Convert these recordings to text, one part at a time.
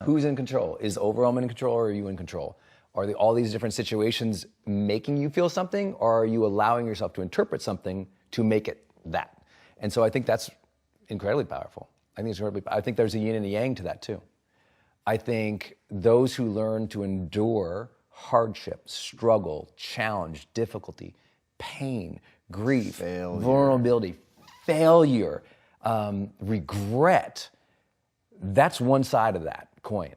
Who's in control? Is the overwhelm in control, or are you in control? Are all these different situations making you feel something, or are you allowing yourself to interpret something to make it that? And so I think that's incredibly powerful. I think there's a yin and a yang to that too. I think those who learn to endure hardship, struggle, challenge, difficulty, pain, grief, vulnerability, failure, regret, that's one side of that coin.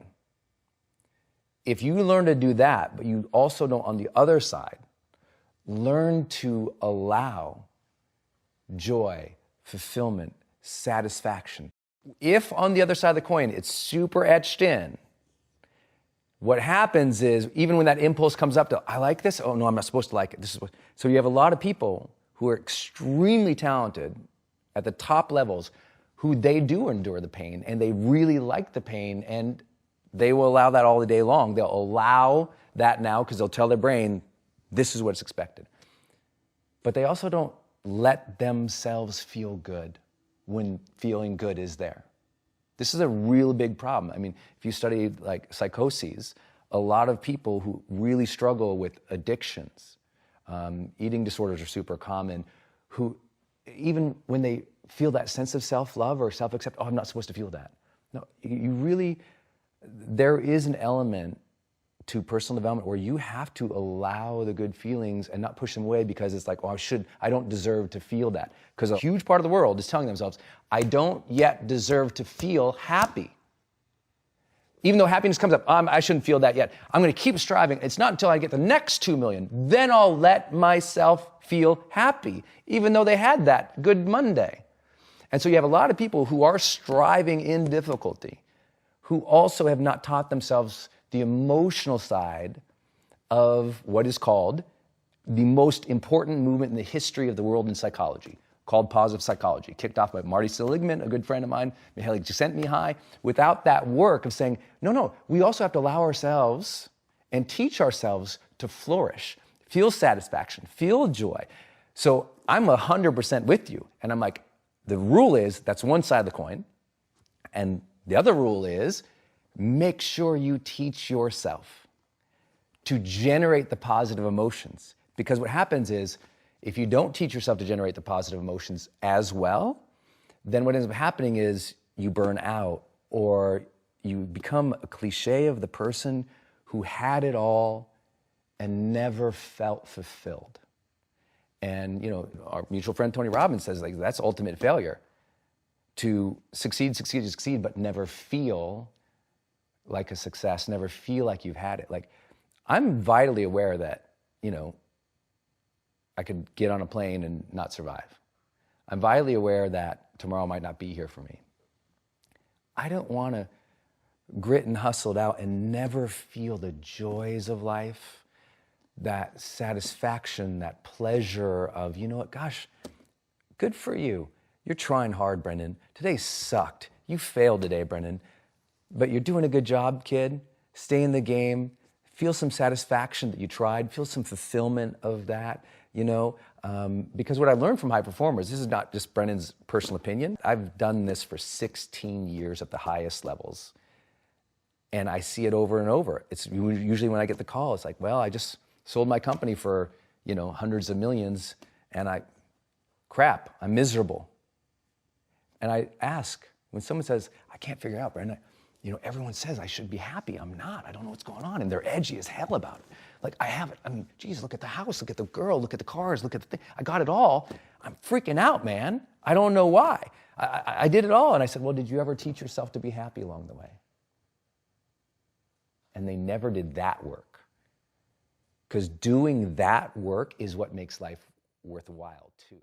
If you learn to do that, but you also don't, on the other side, learn to allow joy, fulfillment, satisfaction. If on the other side of the coin, it's super etched in, what happens is, even when that impulse comes up to, I like this, oh no, I'm not supposed to like it. So you have a lot of people who are extremely talented at the top levels who they do endure the pain and they really like the pain and they will allow that all the day long. They'll allow that now because they'll tell their brain, this is what's expected. But they also don't let themselves feel good when feeling good is there. This is a real big problem. I mean, if you study like psychoses, a lot of people who really struggle with addictions, eating disorders are super common, who even when they feel that sense of self-love or self-acceptance, oh, I'm not supposed to feel that. No, you really, there is an element to personal development where you have to allow the good feelings and not push them away because it's like, oh, I don't deserve to feel that. Because a huge part of the world is telling themselves, I don't yet deserve to feel happy. Even though happiness comes up, I shouldn't feel that yet. I'm going to keep striving. It's not until I get the next 2 million, then I'll let myself feel happy, even though they had that good Monday. And so you have a lot of people who are striving in difficulty, who also have not taught themselves the emotional side of what is called the most important movement in the history of the world in psychology, called positive psychology, kicked off by Marty Seligman, a good friend of mine, Mihaly Csikszentmihalyi. Without that work of saying, no, we also have to allow ourselves and teach ourselves to flourish, feel satisfaction, feel joy. So I'm 100% with you. And I'm like, the rule is, that's one side of the coin. And the other rule is, make sure you teach yourself to generate the positive emotions. Because what happens is, if you don't teach yourself to generate the positive emotions as well, then what ends up happening is you burn out or you become a cliche of the person who had it all and never felt fulfilled. And, you know, our mutual friend Tony Robbins says, like, that's ultimate failure. To succeed, but never feel like a success, never feel like you've had it. Like, I'm vitally aware that, you know, I could get on a plane and not survive. I'm vitally aware that tomorrow might not be here for me. I don't want to grit and hustle it out and never feel the joys of life, that satisfaction, that pleasure of, you know what, gosh, good for you. You're trying hard, Brendon. Today sucked. You failed today, Brendon. But you're doing a good job, kid. Stay in the game. Feel some satisfaction that you tried. Feel some fulfillment of that, you know. Because what I learned from high performers, this is not just Brendon's personal opinion. I've done this for 16 years at the highest levels. And I see it over and over. It's usually when I get the call, it's like, well, I just sold my company for, you know, hundreds of millions, and crap, I'm miserable. And I ask, when someone says, I can't figure it out, Brendon, you know, everyone says I should be happy. I'm not. I don't know what's going on. And they're edgy as hell about it. Like, I have it. I mean, geez, look at the house, look at the girl, look at the cars, look at the thing. I got it all. I'm freaking out, man. I don't know why. I did it all. And I said, well, did you ever teach yourself to be happy along the way? And they never did that work. Because doing that work is what makes life worthwhile, too.